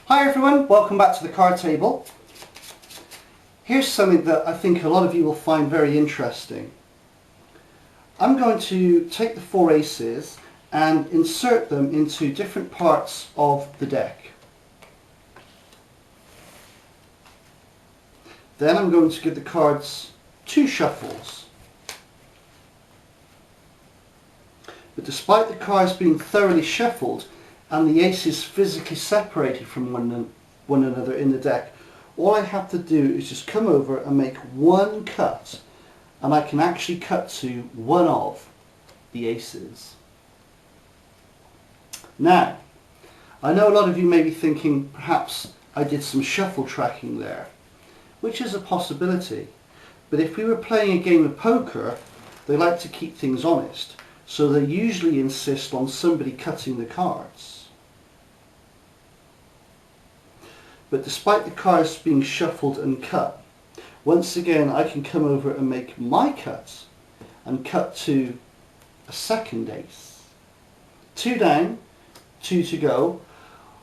Hi everyone, welcome back to the card table. Here's something that I think a lot of you will find very interesting. I'm going to take the four aces and insert them into different parts of the deck. Then I'm going to give the cards two shuffles. But despite the cards being thoroughly shuffled and the aces physically separated from one another in the deck, all I have to do is just come over and make one cut, and I can actually cut to one of the aces. Now, I know a lot of you may be thinking perhaps I did some shuffle tracking there, which is a possibility, but if we were playing a game of poker, they like to keep things honest, so they usually insist on somebody cutting the cards. But despite the cards being shuffled and cut, once again I can come over and make my cut and cut to a second ace. Two down, two to go.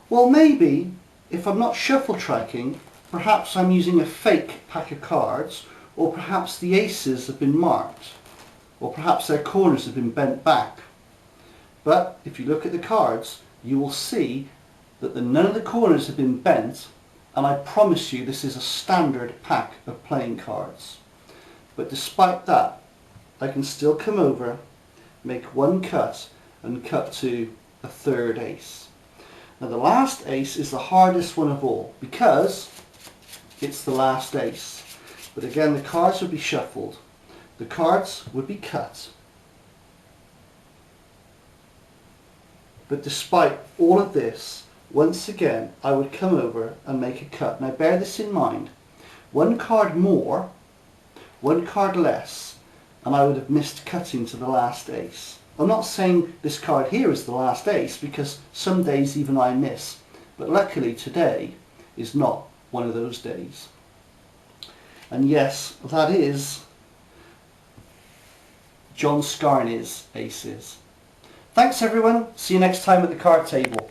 Well, maybe if I'm not shuffle tracking, perhaps I'm using a fake pack of cards, or perhaps the aces have been marked, or perhaps their corners have been bent back. But if you look at the cards, you will see that none of the corners have been bent, and I promise you this is a standard pack of playing cards. But despite that, I can still come over, make one cut, and cut to a third ace. Now the last ace is the hardest one of all, because it's the last ace. But again, the cards would be shuffled, the cards would be cut. But despite all of this, once again, I would come over and make a cut. Now bear this in mind. One card more, one card less, and I would have missed cutting to the last ace. I'm not saying this card here is the last ace, because some days even I miss. But luckily today is not one of those days. And yes, that is John Scarne's aces. Thanks everyone. See you next time at the card table.